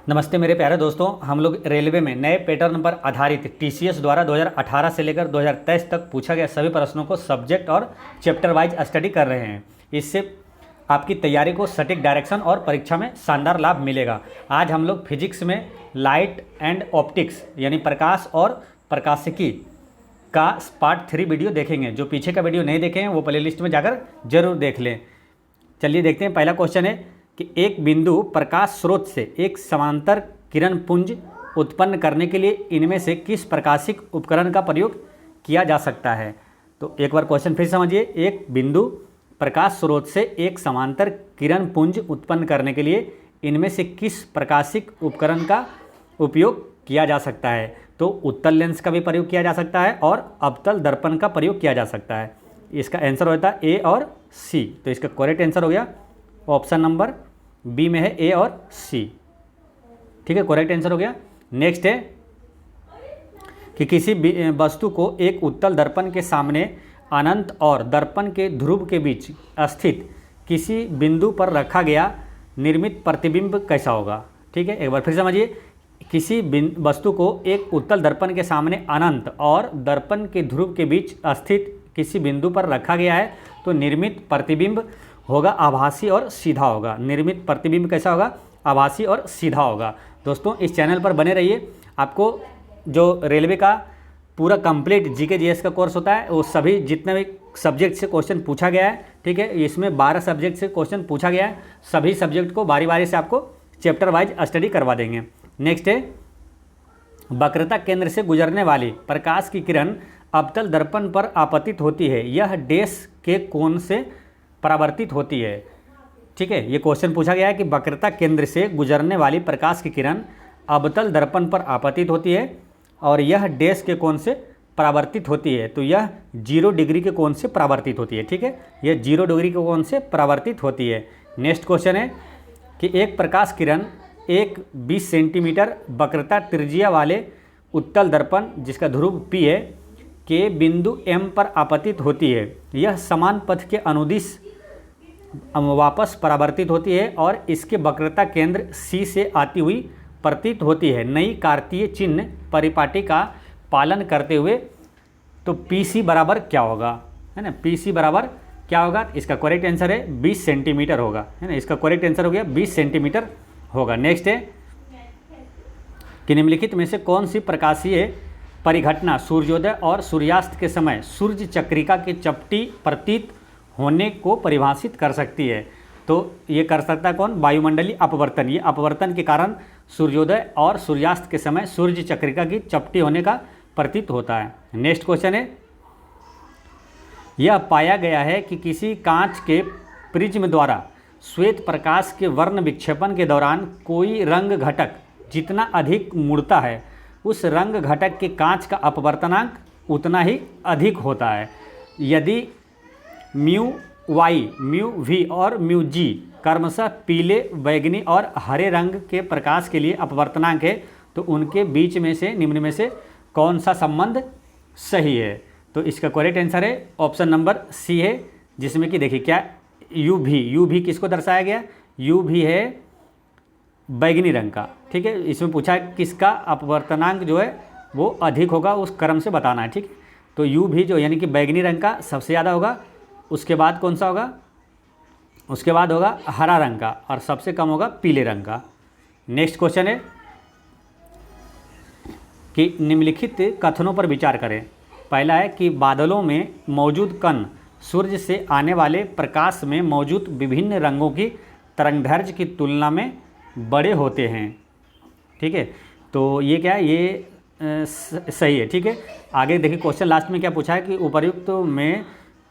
नमस्ते मेरे प्यारे दोस्तों। हम लोग रेलवे में नए पैटर्न पर आधारित टीसीएस द्वारा 2018 से लेकर 2023 तक पूछा गया सभी प्रश्नों को सब्जेक्ट और चैप्टर वाइज स्टडी कर रहे हैं। इससे आपकी तैयारी को सटीक डायरेक्शन और परीक्षा में शानदार लाभ मिलेगा। आज हम लोग फिजिक्स में लाइट एंड ऑप्टिक्स यानी प्रकाश और प्रकाशिकी का पार्ट 3 वीडियो देखेंगे। जो पीछे का वीडियो नहीं देखे हैं वो प्लेलिस्ट में जाकर जरूर देख लें। चलिए देखते हैं। पहला क्वेश्चन है कि एक बिंदु प्रकाश स्रोत से एक समांतर किरण पुंज उत्पन्न करने के लिए इनमें से किस प्रकाशिक उपकरण का प्रयोग किया जा सकता है। तो एक बार क्वेश्चन फिर समझिए। एक बिंदु प्रकाश स्रोत से एक समांतर किरण पुंज उत्पन्न करने के लिए इनमें से किस प्रकाशिक उपकरण का उपयोग किया जा सकता है। तो उत्तल लेंस का भी प्रयोग किया जा सकता है और अवतल दर्पण का प्रयोग किया जा सकता है। इसका आंसर होता है ए और सी। तो इसका करेक्ट आंसर हो गया ऑप्शन नंबर बी में है ए और सी। ठीक है, करेक्ट आंसर हो गया। नेक्स्ट है कि किसी वस्तु को एक उत्तल दर्पण के सामने अनंत और दर्पण के ध्रुव के बीच स्थित किसी बिंदु पर रखा गया निर्मित प्रतिबिंब कैसा होगा। ठीक है, एक बार फिर समझिए। किसी वस्तु को एक उत्तल दर्पण के सामने अनंत और दर्पण के ध्रुव के बीच स्थित किसी बिंदु पर रखा गया है तो निर्मित प्रतिबिंब होगा आभासी और सीधा होगा। निर्मित प्रतिबिंब कैसा होगा? आभासी और सीधा होगा। दोस्तों इस चैनल पर बने रहिए। आपको जो रेलवे का पूरा कंप्लीट जीके जीएस का कोर्स होता है वो सभी जितने भी सब्जेक्ट से क्वेश्चन पूछा गया है, ठीक है, इसमें 12 सब्जेक्ट से क्वेश्चन पूछा गया है। सभी सब्जेक्ट को बारी बारी से आपको चैप्टर वाइज स्टडी करवा देंगे। नेक्स्ट है वक्रता केंद्र से गुजरने वाली प्रकाश की किरण अवतल दर्पण पर आपतित होती है। यह डैश के कोण से परावर्तित होती है। ठीक है, ये क्वेश्चन पूछा गया है कि वक्रता केंद्र से गुजरने वाली प्रकाश की किरण अवतल दर्पण पर आपतित होती है और यह डैश के कोण से परावर्तित होती है। तो यह 0 डिग्री के कोण से परावर्तित होती है। ठीक है, यह 0 डिग्री के कोण से परावर्तित होती है। नेक्स्ट क्वेश्चन है कि एक प्रकाश किरण एक 20 सेंटीमीटर वक्रता त्रिज्या वाले उत्तल दर्पण जिसका ध्रुव P है के बिंदु M पर आपतित होती है। यह समान पथ के अनुदिश वापस परावर्तित होती है और इसके वक्रता केंद्र C से आती हुई प्रतीत होती है। नई कार्तीय चिन्ह परिपाटी का पालन करते हुए तो PC बराबर क्या होगा, है ना। PC बराबर क्या होगा? इसका करेक्ट आंसर है 20 सेंटीमीटर होगा, है ना। इसका करेक्ट आंसर हो गया 20 सेंटीमीटर होगा। नेक्स्ट है कि निम्नलिखित में से कौन सी प्रकाशीय परिघटना सूर्योदय और सूर्यास्त के समय सूर्य चक्रिका के चपटी प्रतीत होने को परिभाषित कर सकती है। तो ये कर सकता है कौन? वायुमंडलीय अपवर्तन। ये अपवर्तन के कारण सूर्योदय और सूर्यास्त के समय सूर्य चक्रिका की चपटी होने का प्रतीत होता है। नेक्स्ट क्वेश्चन है यह पाया गया है कि किसी कांच के प्रिज्म द्वारा श्वेत प्रकाश के वर्ण विक्षेपण के दौरान कोई रंग घटक जितना अधिक मुड़ता है उस रंग घटक के कांच का अपवर्तनांक उतना ही अधिक होता है। यदि म्यू वाई, म्यू वी और म्यू जी क्रमशः पीले, बैगनी और हरे रंग के प्रकाश के लिए अपवर्तनांक है तो उनके बीच में से निम्न में से कौन सा संबंध सही है। तो इसका करेक्ट आंसर है ऑप्शन नंबर सी है, जिसमें कि देखिए क्या यू भी किसको दर्शाया गया? यू भी है बैगनी रंग का। ठीक है, इसमें पूछा है किसका अपवर्तनांक जो है वो अधिक होगा, उस क्रम से बताना है। ठीक, तो यू भी जो यानी कि बैगनी रंग का सबसे ज़्यादा होगा, उसके बाद कौन सा होगा? उसके बाद होगा हरा रंग का और सबसे कम होगा पीले रंग का। नेक्स्ट क्वेश्चन है कि निम्नलिखित कथनों पर विचार करें। पहला है कि बादलों में मौजूद कण सूर्य से आने वाले प्रकाश में मौजूद विभिन्न रंगों की तरंगदैर्घ्य की तुलना में बड़े होते हैं। ठीक है, तो ये क्या है? ये सही है। ठीक है, आगे देखिए क्वेश्चन लास्ट में क्या पूछा है कि उपर्युक्त में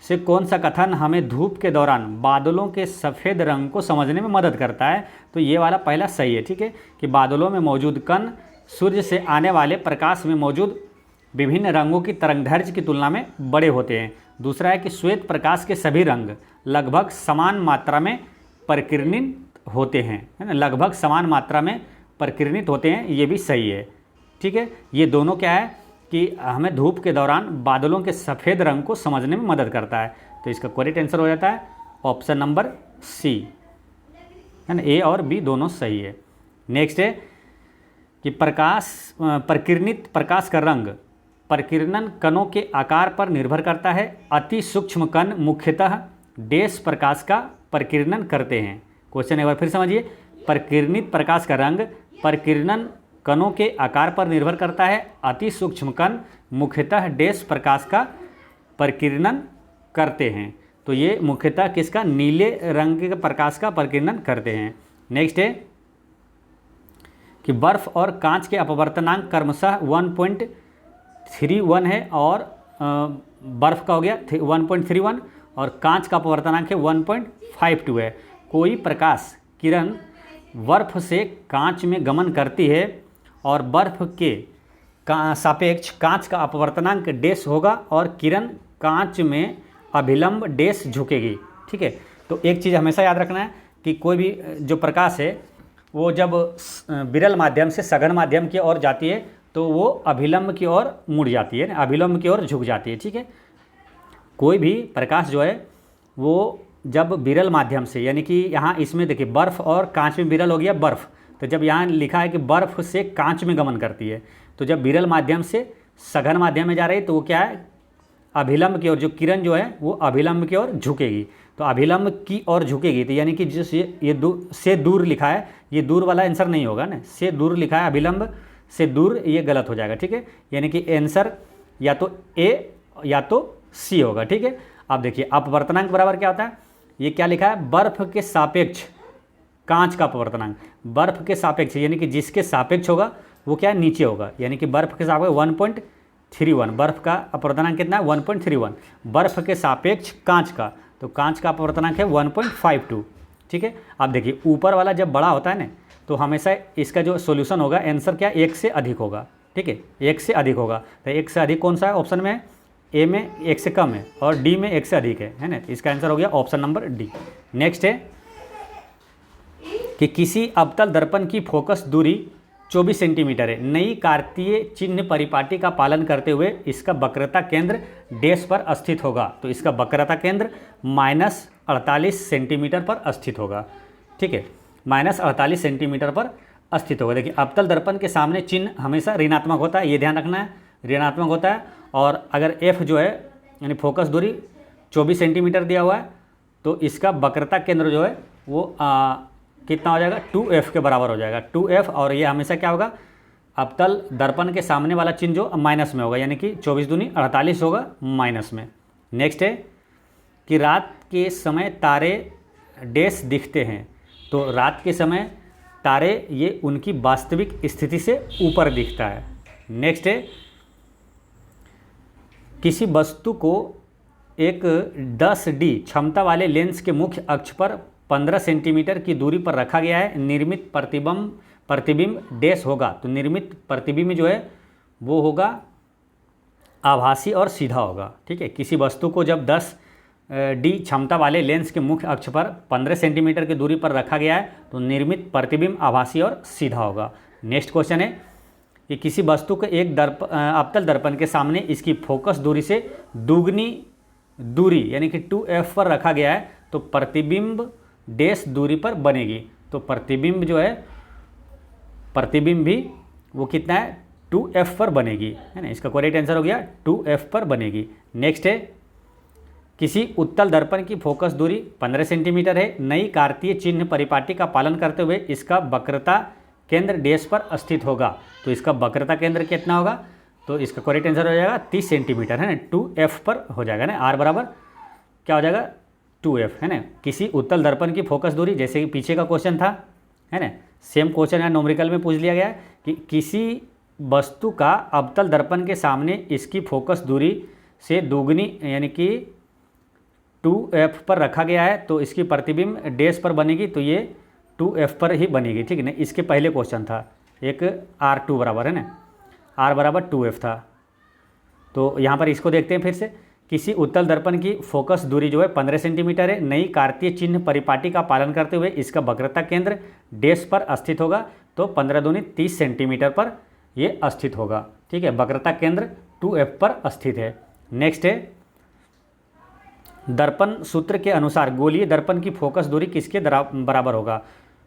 से कौन सा कथन हमें धूप के दौरान बादलों के सफ़ेद रंग को समझने में मदद करता है। तो ये वाला पहला सही है। ठीक है, कि बादलों में मौजूद कण सूर्य से आने वाले प्रकाश में मौजूद विभिन्न रंगों की तरंगदैर्घ्य की तुलना में बड़े होते हैं। दूसरा है कि श्वेत प्रकाश के सभी रंग लगभग समान मात्रा में परिकिरणित होते हैं, है ना। लगभग समान मात्रा में परिकिरणित होते हैं, ये भी सही है। ठीक है, ये दोनों क्या है कि हमें धूप के दौरान बादलों के सफ़ेद रंग को समझने में मदद करता है। तो इसका करेक्ट आंसर हो जाता है ऑप्शन नंबर सी, है ना। ए और बी दोनों सही है। नेक्स्ट है कि प्रकिरणित प्रकाश का रंग प्रकीर्णन कणों के आकार पर निर्भर करता है। अति सूक्ष्म कण मुख्यतः डैश प्रकाश का प्रकीर्णन करते हैं। क्वेश्चन एक बार फिर समझिए, प्रकीर्णित प्रकाश का रंग प्रकीर्णन कणों के आकार पर निर्भर करता है। अति सूक्ष्म कण मुख्यतः डैश प्रकाश का प्रकीर्णन करते हैं। तो ये मुख्यतः किसका, नीले रंग के प्रकाश का प्रकीर्णन करते हैं। नेक्स्ट है कि बर्फ और कांच के अपवर्तनांक क्रमशः 1.31 है और बर्फ का हो गया 1.31 और कांच का अपवर्तनांक है 1.52 है। कोई प्रकाश किरण बर्फ से कांच में गमन करती है और बर्फ के सापेक्ष कांच का अपवर्तनांक डैश होगा और किरण कांच में अभिलंब डैश झुकेगी। ठीक है, तो एक चीज़ हमेशा याद रखना है कि कोई भी जो प्रकाश है वो जब विरल माध्यम से सघन माध्यम की ओर जाती है तो वो अभिलंब की ओर मुड़ जाती है, अभिलंब की ओर झुक जाती है। ठीक है, कोई भी प्रकाश जो है वो जब विरल माध्यम से, यानी कि यहाँ इसमें देखिए बर्फ़ और कांच में विरल हो गया बर्फ़, तो जब यहाँ लिखा है कि बर्फ़ से कांच में गमन करती है, तो जब विरल माध्यम से सघन माध्यम में जा रही है तो वो क्या है, अभिलंब की ओर, जो किरण जो है वो अभिलंब की ओर झुकेगी। तो अभिलंब की ओर झुकेगी, तो यानी कि जिस ये से दूर लिखा है, ये दूर वाला आंसर नहीं होगा ना, से दूर लिखा है, अभिलंब से दूर, ये गलत हो जाएगा। ठीक है, यानी कि आंसर या तो ए या तो सी होगा। ठीक है, अब देखिए अपवर्तनांक बराबर क्या होता है, ये क्या लिखा है, बर्फ के सापेक्ष कांच का अपवर्तनांक, बर्फ के सापेक्ष यानी कि जिसके सापेक्ष होगा वो क्या है, नीचे होगा, यानी कि बर्फ के सापेक्ष 1.31, बर्फ का अपवर्तनांक कितना है 1.31, बर्फ के सापेक्ष कांच का, तो कांच का अपवर्तनांक है 1.52। ठीक है, अब देखिए ऊपर वाला जब बड़ा होता है ना तो हमेशा इसका जो सॉल्यूशन होगा आंसर क्या, एक से अधिक होगा। ठीक है, एक से अधिक होगा, तो एक से अधिक कौन सा है, ऑप्शन में ए में एक से कम है और डी में एक से अधिक है ना, इसका आंसर हो गया ऑप्शन नंबर डी। नेक्स्ट है कि किसी अवतल दर्पण की फोकस दूरी 24 सेंटीमीटर है। नई कार्तीय चिन्ह परिपाटी का पालन करते हुए इसका वक्रता केंद्र डैश पर स्थित होगा। तो इसका वक्रता केंद्र -48 सेंटीमीटर पर स्थित होगा। ठीक है, -48 सेंटीमीटर पर स्थित होगा। देखिए अवतल दर्पण के सामने चिन्ह हमेशा ऋणात्मक होता है, ये ध्यान रखना है, ऋणात्मक होता है। और अगर एफ जो है यानी फोकस दूरी 24 सेंटीमीटर दिया हुआ है तो इसका वक्रता केंद्र जो है वो कितना हो जाएगा, 2f के बराबर हो जाएगा, 2f। और ये हमेशा क्या होगा, अवतल दर्पण के सामने वाला चिन्ह जो माइनस में होगा, यानी कि 24 दूनी 48 होगा माइनस में। नेक्स्ट है कि रात के समय तारे डैश दिखते हैं। तो रात के समय तारे ये उनकी वास्तविक स्थिति से ऊपर दिखता है। नेक्स्ट है किसी वस्तु को एक 10D क्षमता वाले लेंस के मुख्य अक्ष पर 15 सेंटीमीटर की दूरी पर रखा गया है। निर्मित प्रतिबिंब डैश होगा। तो निर्मित प्रतिबिंब जो है वो होगा आभासी और सीधा होगा। ठीक है, किसी वस्तु को जब 10D क्षमता वाले लेंस के मुख्य अक्ष पर 15 सेंटीमीटर की दूरी पर रखा गया है तो निर्मित प्रतिबिंब आभासी और सीधा होगा। नेक्स्ट क्वेश्चन है कि किसी वस्तु को एक अवतल दर्पण के सामने इसकी फोकस दूरी से दुगनी दूरी यानी कि 2f पर रखा गया है तो प्रतिबिंब डैश दूरी पर बनेगी। तो प्रतिबिंब जो है, प्रतिबिंब भी वो कितना है, 2f पर बनेगी, है ना। इसका करेक्ट आंसर हो गया 2f पर बनेगी। नेक्स्ट है किसी उत्तल दर्पण की फोकस दूरी 15 सेंटीमीटर है। नई कार्तीय चिन्ह परिपाटी का पालन करते हुए इसका वक्रता केंद्र डैश पर स्थित होगा। तो इसका वक्रता केंद्र कितना होगा, तो इसका करेक्ट आंसर हो जाएगा 30 सेंटीमीटर, है ना, 2f पर हो जाएगा ना। r बराबर क्या हो जाएगा 2f, है ना। किसी उत्तल दर्पण की फोकस दूरी, जैसे कि पीछे का क्वेश्चन था, है ना, सेम क्वेश्चन यहाँ न्यूमेरिकल में पूछ लिया गया है कि किसी वस्तु का अवतल दर्पण के सामने इसकी फोकस दूरी से दोगुनी यानी कि 2f पर रखा गया है तो इसकी प्रतिबिंब डैश पर बनेगी। तो ये 2f पर ही बनेगी। ठीक है ना, इसके पहले क्वेश्चन था एक r2 बराबर, है ना, r बराबर 2f था। तो यहाँ पर इसको देखते हैं फिर से। किसी उत्तल दर्पण की फोकस दूरी जो है 15 सेंटीमीटर है। नई कार्तीय चिन्ह परिपाटी का पालन करते हुए इसका वक्रता केंद्र डैश पर स्थित होगा। तो 15 दूनी 30 सेंटीमीटर पर ये स्थित होगा। ठीक है, वक्रता केंद्र 2f पर स्थित है। नेक्स्ट है दर्पण सूत्र के अनुसार गोलीय दर्पण की फोकस दूरी किसके बराबर होगा।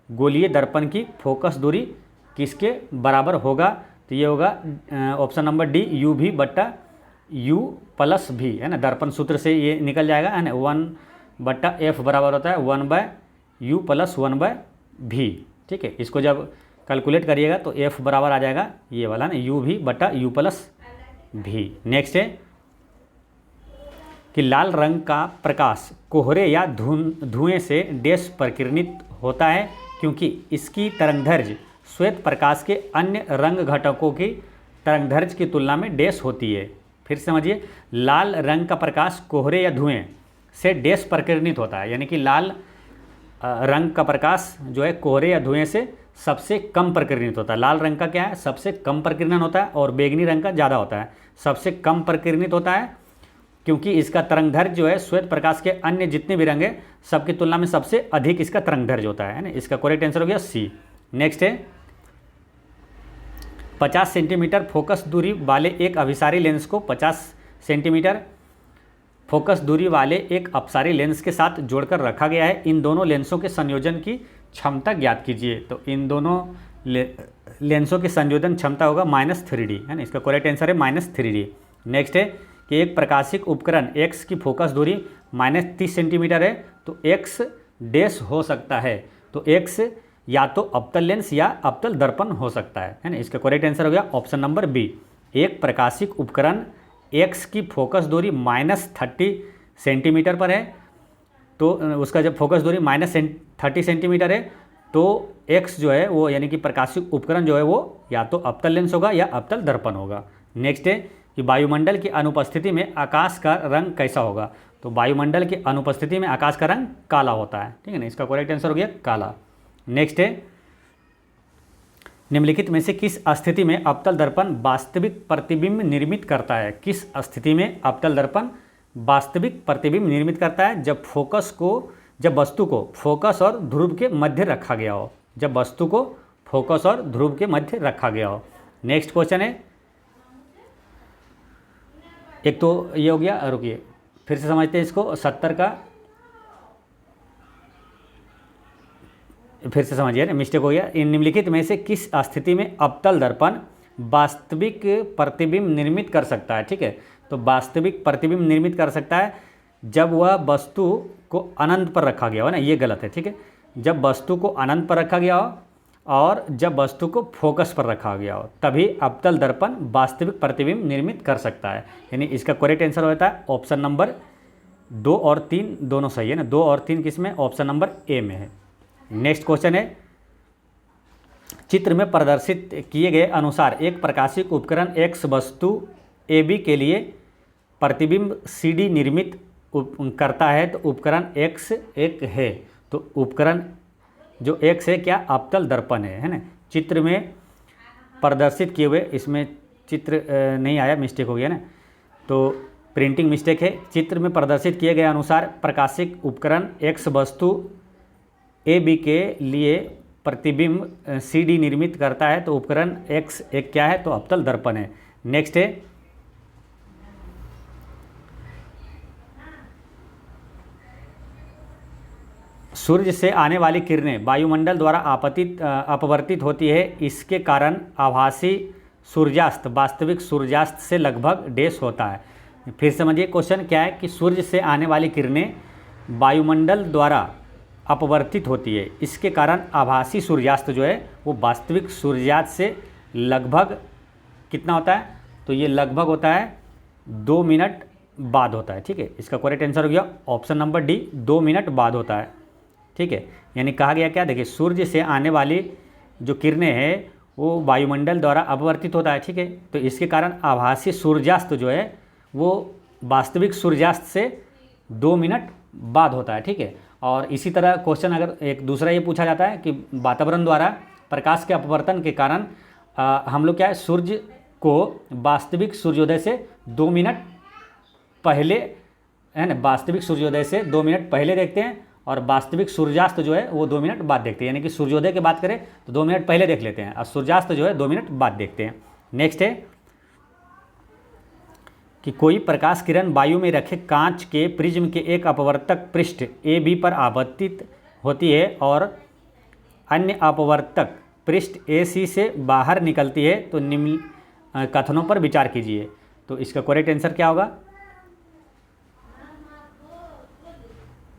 गोलीय दर्पण की फोकस दूरी किसके बराबर होगा? तो ये होगा ऑप्शन नंबर डी, यू भी बट्टा यू प्लस भी, है ना। दर्पण सूत्र से ये निकल जाएगा, है ना। 1/f बराबर होता है 1/u प्लस 1/v, ठीक है। इसको जब कैलकुलेट करिएगा तो f बराबर आ जाएगा ये वाला ना, यू भी बट्टा यू प्लस भी। नेक्स्ट है कि लाल रंग का प्रकाश कोहरे या धुएं से डैश परिकिरणित होता है क्योंकि इसकी तरंगदैर्घ्य श्वेत प्रकाश के अन्य रंग घटकों की तरंगदैर्घ्य की तुलना में डैश होती है। फिर समझिए, लाल रंग का प्रकाश कोहरे या धुएं से डैश परिकिरणित होता है, यानी कि लाल रंग का प्रकाश जो है कोहरे या धुएं से सबसे कम परिकिरणित होता है। लाल रंग का क्या है? सबसे कम परिकिरण होता है, और बैंगनी रंग का ज़्यादा होता है। सबसे कम परिकिरणित होता है क्योंकि इसका तरंगदैर्घ्य जो है श्वेत प्रकाश के अन्य जितने भी रंग है सबकी तुलना में सबसे अधिक इसका तरंगदैर्घ्य होता है ना। इसका करेक्ट आंसर हो गया सी। नेक्स्ट है 50 सेंटीमीटर फोकस दूरी वाले एक अभिसारी लेंस को 50 सेंटीमीटर फोकस दूरी वाले एक अपसारी लेंस के साथ जोड़कर रखा गया है। इन दोनों लेंसों के संयोजन की क्षमता ज्ञात कीजिए। तो इन दोनों लेंसों की संयोजन क्षमता होगा -3D, है ना। इसका करेक्ट आंसर है -3D। नेक्स्ट है कि एक प्रकाशिक उपकरण x की फोकस दूरी -30 सेंटीमीटर है तो x डैश हो सकता है। तो x या तो अवतल लेंस या अवतल दर्पण हो सकता है ना। इसका करेक्ट आंसर हो गया ऑप्शन नंबर बी। एक प्रकाशिक उपकरण x की फोकस दूरी -30 सेंटीमीटर पर है तो उसका जब फोकस दूरी -30 सेंटीमीटर है तो x जो है वो, यानी कि प्रकाशिक उपकरण जो है वो या तो अवतल लेंस होगा या अवतल दर्पण होगा। नेक्स्ट है कि वायुमंडल की अनुपस्थिति में आकाश का रंग कैसा होगा? तो वायुमंडल की अनुपस्थिति में आकाश का रंग काला होता है, ठीक है ना। इसका करेक्ट आंसर हो गया काला। नेक्स्ट है निम्नलिखित में से किस स्थिति में अवतल दर्पण वास्तविक प्रतिबिंब निर्मित करता है? किस स्थिति में अवतल दर्पण वास्तविक प्रतिबिंब निर्मित करता है? जब वस्तु को फोकस और ध्रुव के मध्य रखा गया हो। जब वस्तु को फोकस और ध्रुव के मध्य रखा गया हो। नेक्स्ट क्वेश्चन है, एक तो ये हो गया, रुकिए फिर से समझते हैं इसको। 70 का फिर से समझिए ना, मिस्टेक हो गया। इन निम्नलिखित में से किस स्थिति में अवतल दर्पण वास्तविक प्रतिबिंब निर्मित कर सकता है? ठीक है, तो वास्तविक प्रतिबिंब निर्मित कर सकता है जब वह वस्तु को अनंत पर रखा गया हो ना। ये गलत है, ठीक है। जब वस्तु को अनंत पर रखा गया हो और जब वस्तु को फोकस पर रखा गया हो तभी अवतल दर्पण वास्तविक प्रतिबिंब निर्मित कर सकता है। यानी इसका करेक्ट आंसर होता है ऑप्शन नंबर 2 और 3 दोनों सही है ना। 2 और 3 किस में? ऑप्शन नंबर ए में है। नेक्स्ट क्वेश्चन है, चित्र में प्रदर्शित किए गए अनुसार एक प्रकाशिक उपकरण x वस्तु AB के लिए प्रतिबिंब CD निर्मित करता है तो उपकरण x एक है। तो उपकरण जो x है क्या? अवतल दर्पण है ना। चित्र में प्रदर्शित किए हुए, इसमें चित्र नहीं आया, मिस्टेक हो गया ना, तो प्रिंटिंग मिस्टेक है। चित्र में प्रदर्शित किए गए अनुसार प्रकाशिक उपकरण x वस्तु AB के लिए प्रतिबिंब CD निर्मित करता है तो उपकरण x एक क्या है? तो अवतल दर्पण है। नेक्स्ट है सूर्य से आने वाली किरणें वायुमंडल द्वारा अपवर्तित होती है, इसके कारण आभासी सूर्यास्त वास्तविक सूर्यास्त से लगभग डैश होता है। फिर समझिए क्वेश्चन क्या है कि सूर्य से आने वाली किरणें वायुमंडल द्वारा अपवर्तित होती है, इसके कारण आभासी सूर्यास्त जो है वो वास्तविक सूर्यास्त से लगभग कितना होता है? तो ये लगभग होता है 2 मिनट बाद होता है, ठीक है। इसका करेक्ट आंसर हो गया ऑप्शन नंबर डी, 2 मिनट बाद होता है, ठीक है। यानी कहा गया क्या? देखिए, सूर्य से आने वाली जो किरणें हैं वो वायुमंडल द्वारा अपवर्तित होता है, ठीक है। तो इसके कारण आभासी सूर्यास्त जो है वो वास्तविक सूर्यास्त से 2 मिनट बाद होता है, ठीक है। और इसी तरह क्वेश्चन अगर एक दूसरा ये पूछा जाता है कि वातावरण द्वारा प्रकाश के अपवर्तन के कारण हम लोग क्या है, सूर्य को वास्तविक सूर्योदय से 2 मिनट पहले, है ना, वास्तविक सूर्योदय से 2 मिनट पहले देखते हैं और वास्तविक सूर्यास्त जो है वो 2 मिनट बाद देखते हैं। यानी कि सूर्योदय की बात करें तो 2 मिनट पहले देख लेते हैं और सूर्यास्त जो है 2 मिनट बाद देखते हैं। नेक्स्ट है कि कोई प्रकाश किरण वायु में रखे कांच के प्रिज्म के एक अपवर्तक पृष्ठ AB पर आपतित होती है और अन्य अपवर्तक पृष्ठ AC से बाहर निकलती है तो निम्न कथनों पर विचार कीजिए। तो इसका करेक्ट आंसर क्या होगा?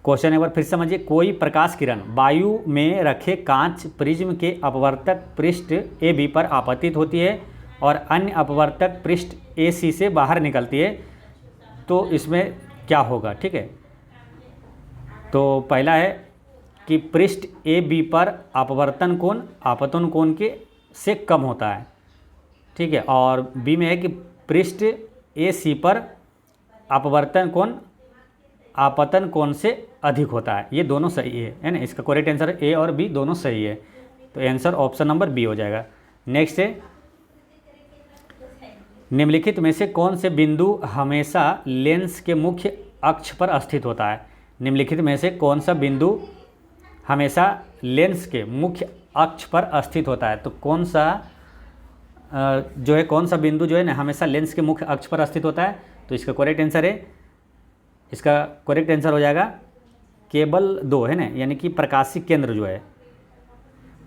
क्वेश्चन एक बार फिर समझिए। कोई प्रकाश किरण वायु में रखे कांच प्रिज्म के अपवर्तक पृष्ठ AB पर आपतित होती है और अन्य अपवर्तक पृष्ठ AC से बाहर निकलती है, तो इसमें क्या होगा? ठीक है, तो पहला है कि पृष्ठ AB पर अपवर्तन कोण आपतन कोण के से कम होता है। ठीक है, और B में है कि पृष्ठ AC पर अपवर्तन कोण आपतन कोण से अधिक होता है। ये दोनों सही है ना? इसका करेक्ट आंसर A और B दोनों सही है, तो आंसर ऑप्शन नंबर B हो जाएगा। नेक्स्ट है, निम्नलिखित में से कौन से बिंदु हमेशा लेंस के मुख्य अक्ष पर स्थित होता है? निम्नलिखित में से कौन सा बिंदु हमेशा लेंस के मुख्य अक्ष पर स्थित होता है? तो कौन सा जो है, कौन सा बिंदु जो है ना हमेशा लेंस के मुख्य अक्ष पर स्थित होता है? तो इसका करेक्ट आंसर है, इसका करेक्ट आंसर हो जाएगा केबल 2 है ना, यानी कि प्रकाशिक केंद्र जो है,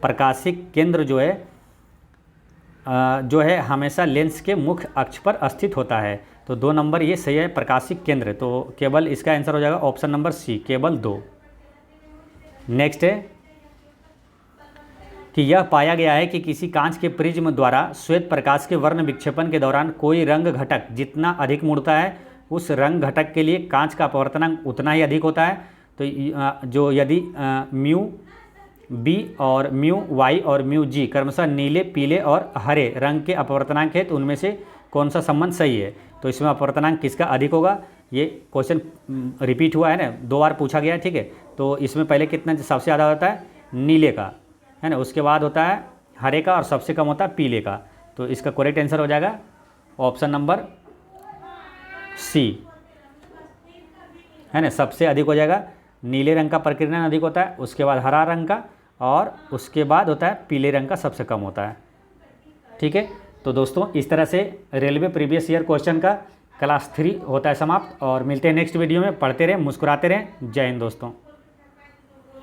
प्रकाशिक केंद्र जो है हमेशा लेंस के मुख्य अक्ष पर स्थित होता है। तो 2 नंबर ये सही है, प्रकाशिक केंद्र। तो केबल, इसका आंसर हो जाएगा option number C, cable 2। Next है कि यह पाया गया है कि किसी कांच के प्रिज्म द्वारा श्वेत प्रकाश के वर्ण विक्षेपण के दौरान कोई रंग घटक जितना अधिक मुड़ता है, उस रंग घटक के लिए कांच का अपवर्तनांक उतना ही अधिक होता है। तो जो यदि म्यू B और म्यू Y और म्यू G क्रमशः नीले, पीले और हरे रंग के अपवर्तनांक है, तो उनमें से कौन सा संबंध सही है? तो इसमें अपवर्तनांक किसका अधिक होगा? ये क्वेश्चन रिपीट हुआ है ना, 2 बार पूछा गया है। ठीक है, तो इसमें पहले कितना सबसे ज़्यादा होता है? नीले का, है ना, उसके बाद होता है हरे का और सबसे कम होता है पीले का। तो इसका करेक्ट आंसर हो जाएगा ऑप्शन नंबर C, है ना, सबसे अधिक हो जाएगा। नीले रंग का प्रकीर्णन अधिक होता है, उसके बाद हरा रंग का, और उसके बाद होता है पीले रंग का सबसे कम होता है। ठीक है, तो दोस्तों इस तरह से रेलवे प्रीवियस ईयर क्वेश्चन का क्लास 3 होता है समाप्त, और मिलते हैं नेक्स्ट वीडियो में। पढ़ते रहें, मुस्कुराते रहें। जय हिंद दोस्तों।